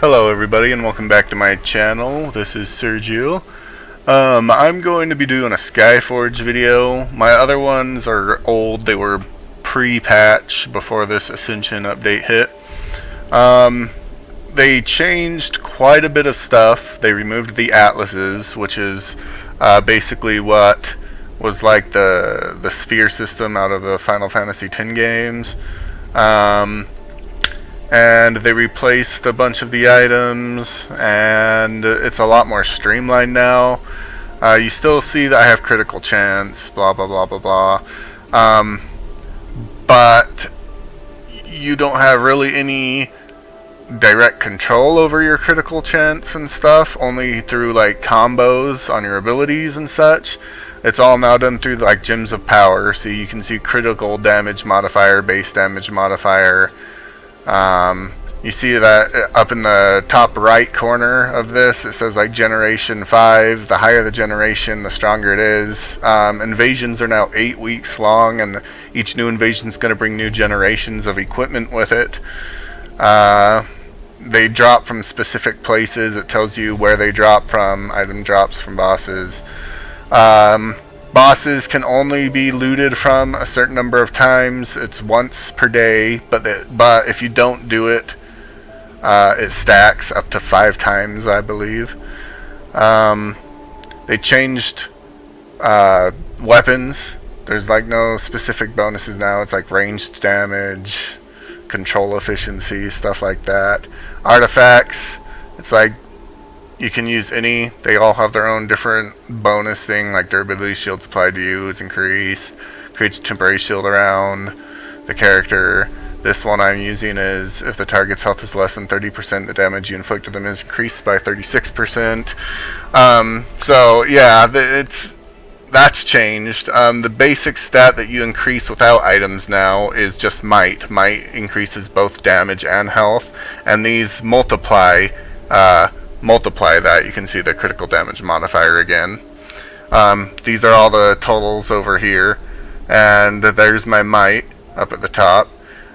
Hello everybody and welcome back to my channel. This is Sergio. I'm going to be doing a Skyforge video. My other ones are old. They were pre-patch before this Ascension update hit. They changed quite a bit of stuff. They removed the atlases, which is basically what was like the sphere system out of the Final Fantasy X games. And they replaced a bunch of the items, and it's a lot more streamlined now. You still see that I have critical chance, blah blah blah blah blah, but you don't have really any direct control over your critical chance and stuff, only through like combos on your abilities and such. It's all now done through like gems of power, so you can see critical damage modifier, base damage modifier. You see that up in the top right corner of this, it says like generation 5. The higher the generation, the stronger it is. Invasions are now 8 weeks long, and each new invasion is going to bring new generations of equipment with it. They drop from specific places. It tells you where they drop from, item drops from bosses. Bosses can only be looted from a certain number of times. It's once per day, but if you don't do it, it stacks up to 5 times, I believe. They changed weapons. There's like no specific bonuses now. It's like ranged damage, control efficiency, stuff like that. Artifacts, it's like you can use any. They all have their own different bonus thing, like durability shields applied to you is increased, creates a temporary shield around the character. This one I'm using is if the target's health is less than 30%, the damage you inflict to them is increased by 36%. So yeah, that's changed. The basic stat that you increase without items now is just might. Might increases both damage and health, and these multiply that. You can see the critical damage modifier again. These are all the totals over here, and there's my might up at the top.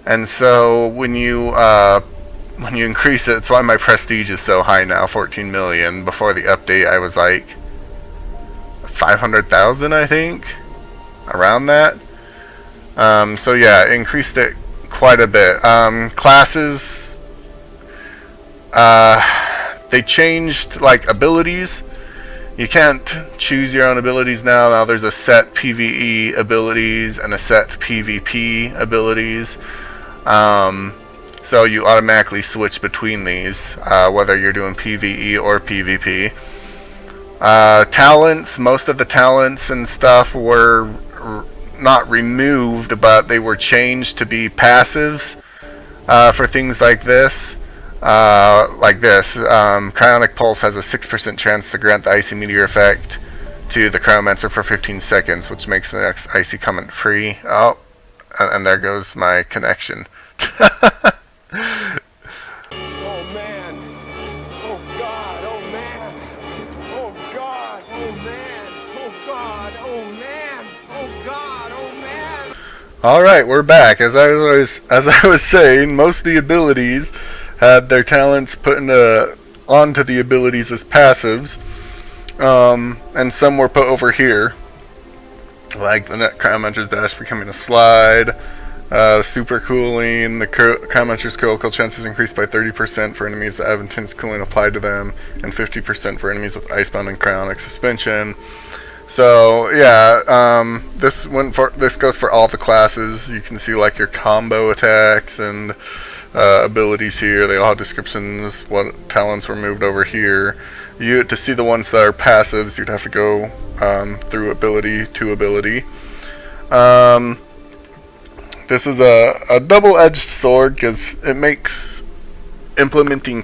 And so when you increase it, it's why my prestige is so high now, 14 million. Before the update I was like 500,000, I think, around that. So yeah, increased it quite a bit. Classes, they changed like abilities. You can't choose your own abilities now. Now there's a set PvE abilities and a set PvP abilities. So you automatically switch between these, whether you're doing PvE or PvP. Talents, most of the talents and stuff were not removed, but they were changed to be passives for things like this. Cryonic Pulse has a 6% chance to grant the Icy Meteor effect to the Cryomancer for 15 seconds, which makes the next Icy comment free. Oh, and there goes my connection. Oh man. Oh God. Oh man. Oh God. Oh man. Oh God. Oh man. Oh God. Oh man. Alright, we're back. As I was saying, most of the abilities had their talents put onto the abilities as passives, and some were put over here, like the Net Cryomancer's Dash becoming a slide, super cooling. The Cryomancer's critical chance is increased by 30% for enemies that have intense cooling applied to them, and 50% for enemies with Icebound and Cryonic suspension. So yeah, this goes for all the classes. You can see like your combo attacks and abilities here. They all have descriptions, what talents were moved over here. To see the ones that are passives, you'd have to go through ability to ability. This is a double-edged sword because it makes implementing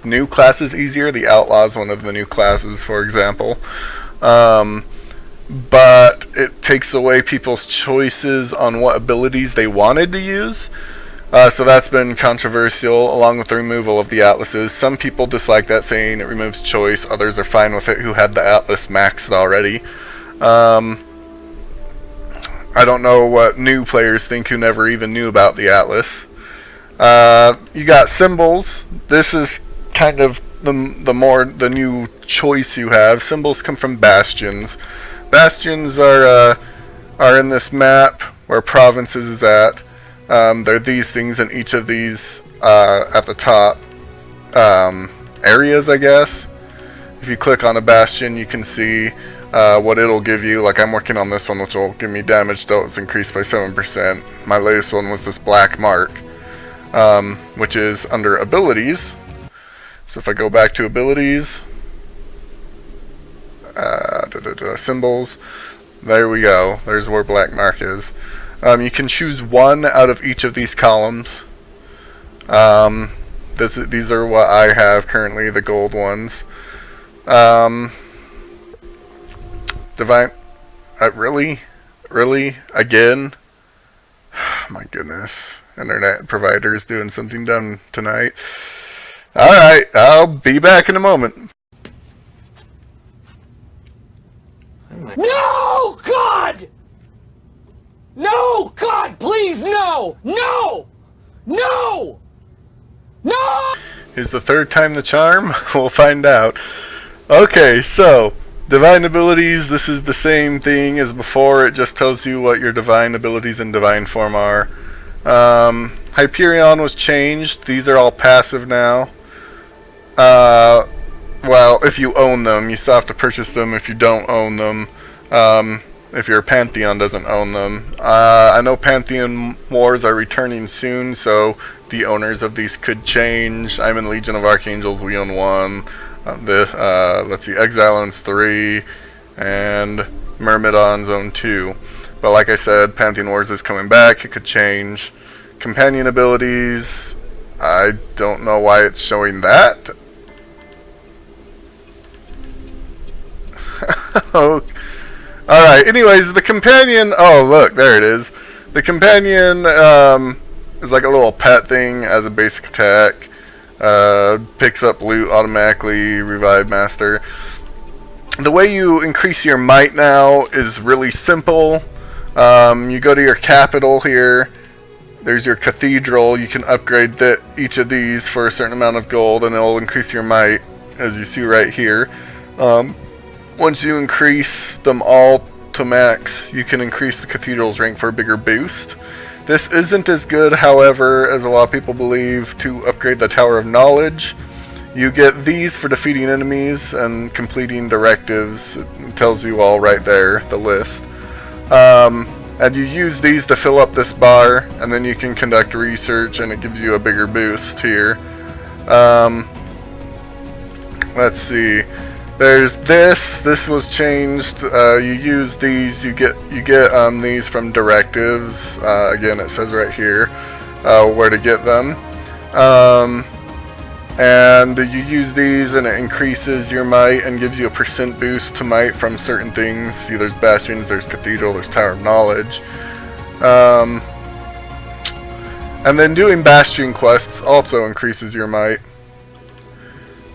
new classes easier. The Outlaw is one of the new classes, for example. But it takes away people's choices on what abilities they wanted to use. So that's been controversial, along with the removal of the atlases. Some people dislike that, saying it removes choice. Others are fine with it who had the atlas maxed already. I don't know what new players think who never even knew about the atlas. You got symbols. This is kind of the new choice you have. Symbols come from bastions. Bastions are in this map where provinces is at. There are these things in each of these at the top areas, I guess. If you click on a bastion, you can see what it'll give you. Like, I'm working on this one, which will give me damage dealt is increased by 7%. My latest one was this black mark, which is under abilities. So if I go back to abilities, symbols, there we go. There's where black mark is. You can choose one out of each of these columns. These are what I have currently, the gold ones. Divine, really, again? My goodness, internet providers doing something dumb tonight. Alright, I'll be back in a moment. No, God! No, God, please, no! No! No! No! Is the third time the charm? We'll find out. Okay, so divine abilities, this is the same thing as before. It just tells you what your divine abilities in divine form are. Hyperion was changed. These are all passive now. Well, if you own them, you still have to purchase them if you don't own them. If your Pantheon doesn't own them. I know Pantheon Wars are returning soon, so the owners of these could change. I'm in Legion of Archangels, we own one. Let's see, Exile owns 3, and Myrmidons own 2. But like I said, Pantheon Wars is coming back, it could change. Companion abilities, I don't know why it's showing that. Oh, alright, anyways, the companion, oh look, there it is. The companion is like a little pet thing as a basic attack. Picks up loot automatically, revive master. The way you increase your might now is really simple. You go to your capital here. There's your cathedral. You can upgrade each of these for a certain amount of gold, and it'll increase your might, as you see right here. Once you increase them all to max, you can increase the cathedral's rank for a bigger boost. This isn't as good, however, as a lot of people believe, to upgrade the Tower of Knowledge. You get these for defeating enemies and completing directives. It tells you all right there, the list. And you use these to fill up this bar, and then you can conduct research, and it gives you a bigger boost here. Let's see. There's this was changed. You use these, you get these from directives. Again, it says right here where to get them. And you use these, and it increases your might and gives you a % boost to might from certain things. See, there's bastions, there's cathedral, there's Tower of Knowledge. And then doing bastion quests also increases your might.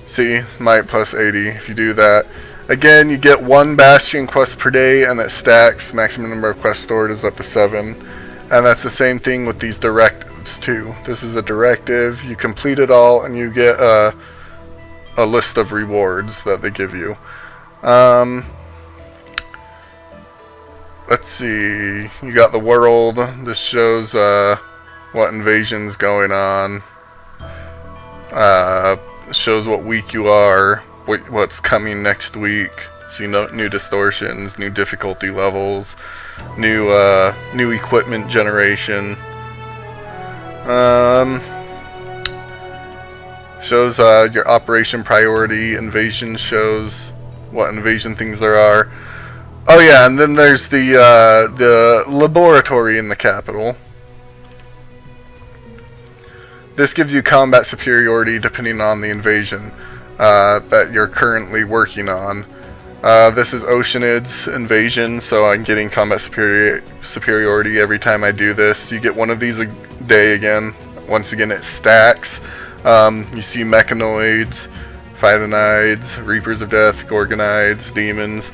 See, might plus 80 if you do that. Again, you get 1 bastion quest per day, and it stacks. Maximum number of quests stored is up to 7. And that's the same thing with these directives too. This is a directive. You complete it all, and you get a list of rewards that they give you. Let's see. You got the world. This shows what invasion's going on. Shows what week you are, what's coming next week. See, new distortions, new difficulty levels, new equipment generation. Shows your operation priority. Invasion shows what invasion things there are. Oh yeah, and then there's the laboratory in the capital. This gives you combat superiority depending on the invasion that you're currently working on. This is Oceanid's invasion, so I'm getting combat superiority every time I do this. You get one of these a day again. Once again, it stacks. You see mechanoids, phytonides, reapers of death, gorgonides, demons.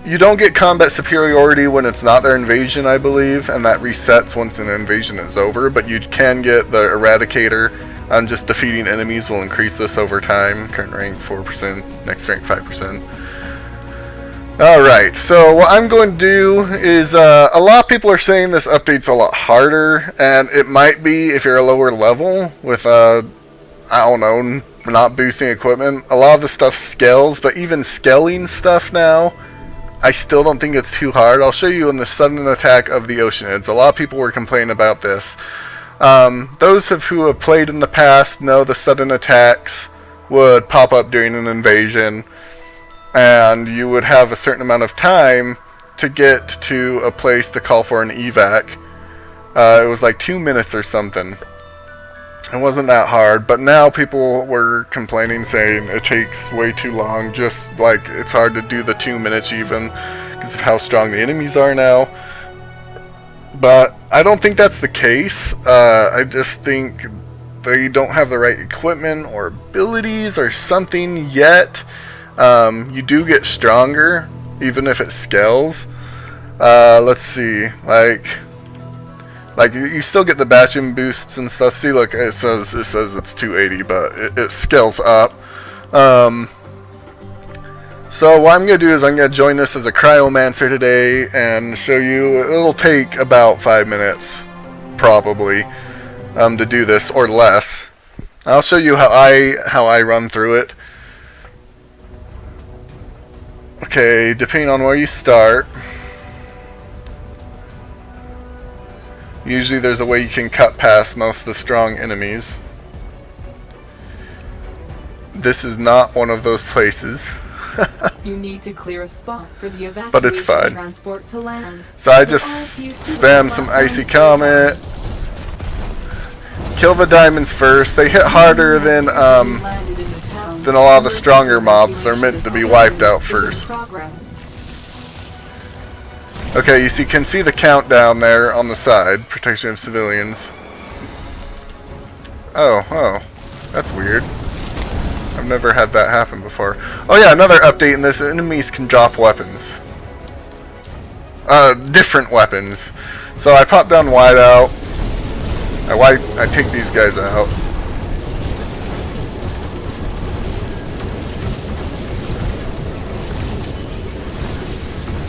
You don't get combat superiority when it's not their invasion, I believe, and that resets once an invasion is over, but you can get the Eradicator Just defeating enemies will increase this over time. Current rank 4%, next rank 5%. Alright, so what I'm going to do is, a lot of people are saying this update's a lot harder, and it might be if you're a lower level with, I don't know, not boosting equipment. A lot of the stuff scales, but even scaling stuff now, I still don't think it's too hard. I'll show you in the sudden attack of the Oceanids. A lot of people were complaining about this. Those who have played in the past know the sudden attacks would pop up during an invasion, and you would have a certain amount of time to get to a place to call for an evac. It was like 2 minutes or something. It wasn't that hard, but now people were complaining, saying it takes way too long, just like it's hard to do the 2 minutes even because of how strong the enemies are now. But I don't think that's the case. I just think they don't have the right equipment or abilities or something yet. You do get stronger even if it scales. Let's see, like you still get the bastion boosts and stuff. See, look, it says it's 280, but it scales up. So what I'm going to do is I'm going to join this as a Cryomancer today and show you. It'll take about 5 minutes, probably, to do this, or less. I'll show you how I run through it. Okay, depending on where you start. Usually there's a way you can cut past most of the strong enemies. This is not one of those places. You need to clear a spot for the evacuation but it's fine. transport to land. So I just spam some Icy Comet. Kill the diamonds first. They hit harder than a lot of the stronger mobs. They're meant to be wiped out first. Okay, you can see the countdown there on the side. Protection of civilians. Oh, that's weird. I've never had that happen before. Oh yeah, another update in this, enemies can drop weapons. Different weapons. So I pop down wide out. I take these guys out.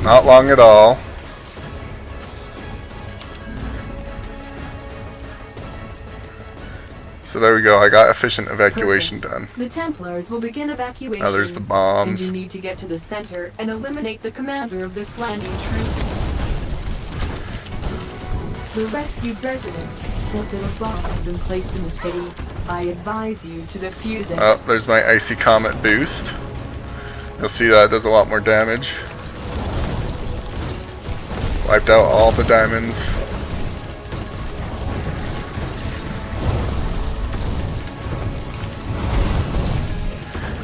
Not long at all. So there we go, I got efficient evacuation done. The Templars will begin evacuation. Oh, there's the bombs. And you need to get to the center and eliminate the commander of this landing troop. The rescued residents said that a bomb has been placed in the city. I advise you to defuse it. Oh, there's my Icy Comet boost. You'll see that does a lot more damage. Wiped out all the diamonds.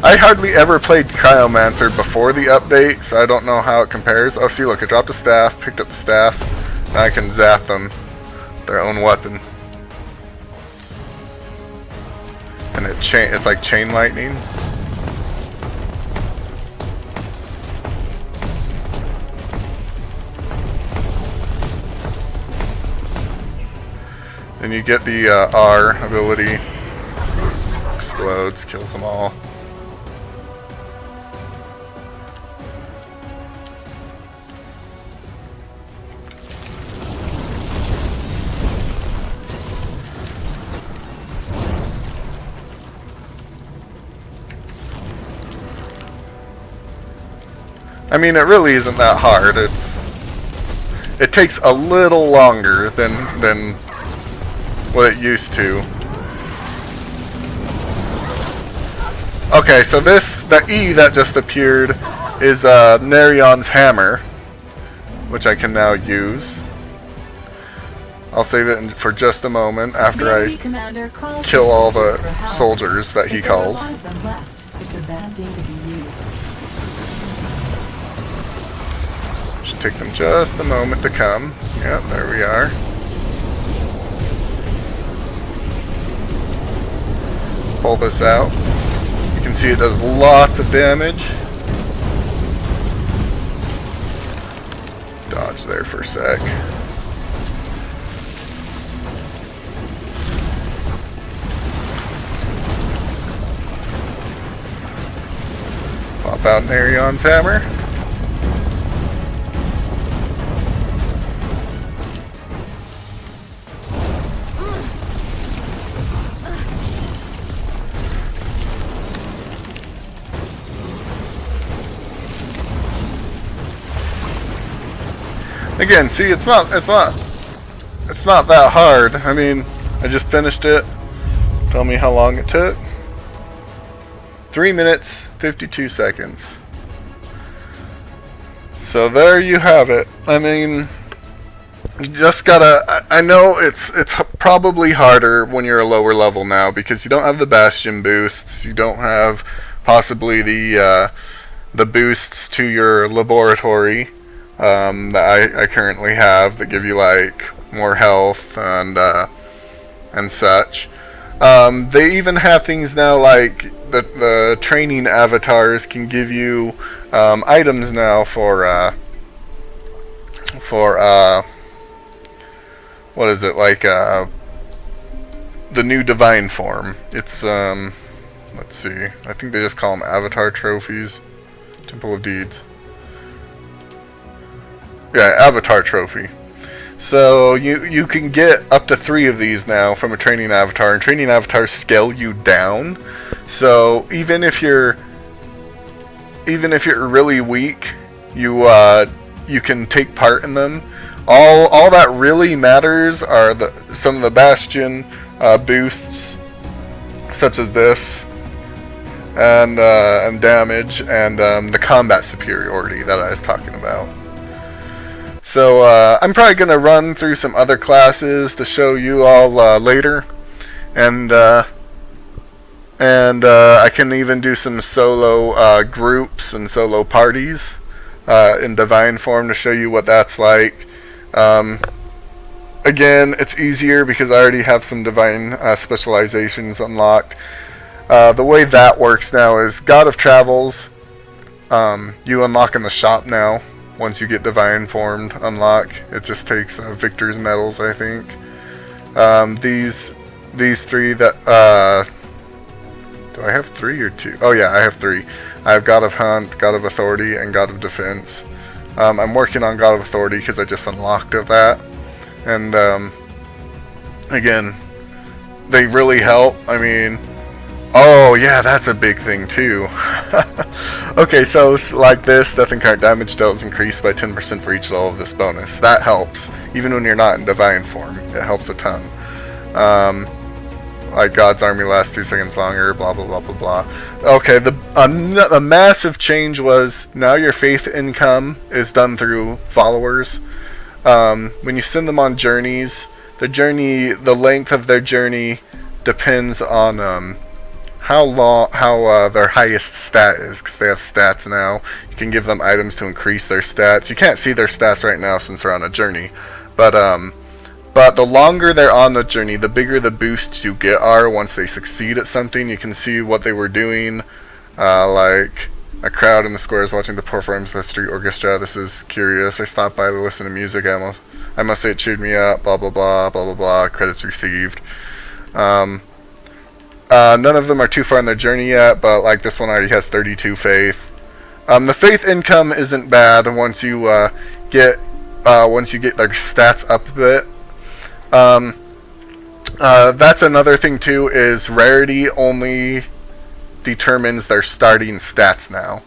I hardly ever played Cryomancer before the update, so I don't know how it compares. Oh, see, look, I dropped a staff, picked up the staff, now I can zap them, their own weapon. And it's like chain lightning. Then you get the R ability. Explodes, kills them all. I mean, it really isn't that hard. It takes a little longer than what it used to. Okay, so the E that just appeared is Narion's hammer, which I can now use. I'll save it for just a moment after I kill all the soldiers that he calls. It's a bad day to be you. Should take them just a moment to come. Yep, there we are. Pull this out. You can see it does lots of damage. Dodge there for a sec. Swap out Narion's hammer. Again, see, it's not that hard. I mean, I just finished it. Tell me how long it took. 3 minutes, 52 seconds. So there you have it. I mean, you just gotta, I know it's probably harder when you're a lower level now because you don't have the Bastion boosts, you don't have possibly the boosts to your laboratory that I currently have that give you like more health and such. They even have things now like the training avatars can give you items now for what is it, like the new divine form. It's let's see, I think they just call them avatar trophies. Temple of Deeds. Yeah, avatar trophy. So you can get up to 3 of these now from a training avatar, and training avatars scale you down. So even if you're really weak, you can take part in them. All that really matters are some of the Bastion boosts, such as this, and damage, and the combat superiority that I was talking about. So I'm probably going to run through some other classes to show you all later, and I can even do some solo groups and solo parties in divine form to show you what that's like. Again, it's easier because I already have some divine specializations unlocked. The way that works now is God of Travels, you unlock in the shop now. Once you get divine formed unlock, it just takes Victor's medals, I think. These 3 that do I have 3 or 2? Oh yeah, I have 3. I have God of Hunt, God of Authority, and God of Defense. I'm working on God of Authority because I just unlocked that, and again, they really help. I mean, oh yeah, that's a big thing too. Okay, so like this, death and current damage dealt is increased by 10% for each level of this bonus. That helps, even when you're not in divine form. It helps a ton. Like God's army lasts 2 seconds longer, blah blah blah blah blah. Okay, a massive change was now your faith income is done through followers. When you send them on journeys, the length of their journey depends on how their highest stat is, because they have stats now. You can give them items to increase their stats. You can't see their stats right now since they're on a journey, but the longer they're on the journey, the bigger the boosts you get are once they succeed at something. You can see what they were doing, like a crowd in the squares watching the performance of the street orchestra. This is curious. I stopped by to listen to music. I must say it cheered me up. Blah blah blah blah blah blah. Credits received. None of them are too far in their journey yet, but like this one already has 32 faith. The faith income isn't bad once you get their stats up a bit. That's another thing too, is rarity only determines their starting stats now.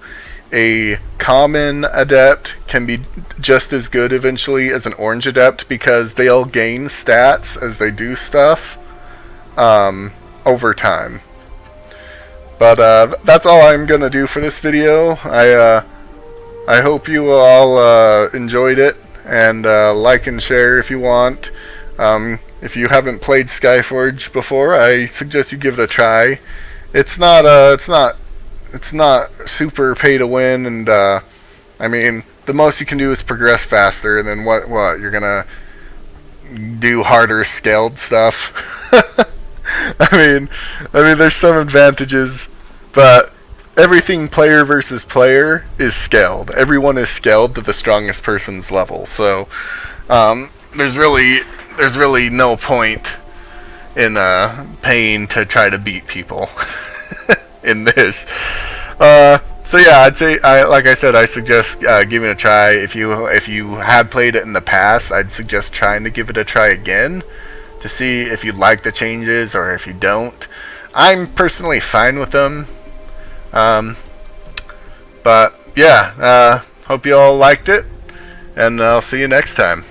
A common adept can be just as good eventually as an orange adept because they'll gain stats as they do stuff over time. But that's all I'm gonna do for this video. I hope you all enjoyed it, and like and share if you want. If you haven't played Skyforge before, I suggest you give it a try. It's not super pay to win, and I mean, the most you can do is progress faster, and then what you're gonna do harder scaled stuff. I mean there's some advantages, but everything player versus player is scaled. Everyone is scaled to the strongest person's level, so there's really no point in paying to try to beat people in this. So So yeah, I'd say, like I said, I suggest giving it a try. If you had played it in the past, I'd suggest trying to give it a try again to see if you like the changes or if you don't. I'm personally fine with them, but yeah, hope you all liked it, and I'll see you next time.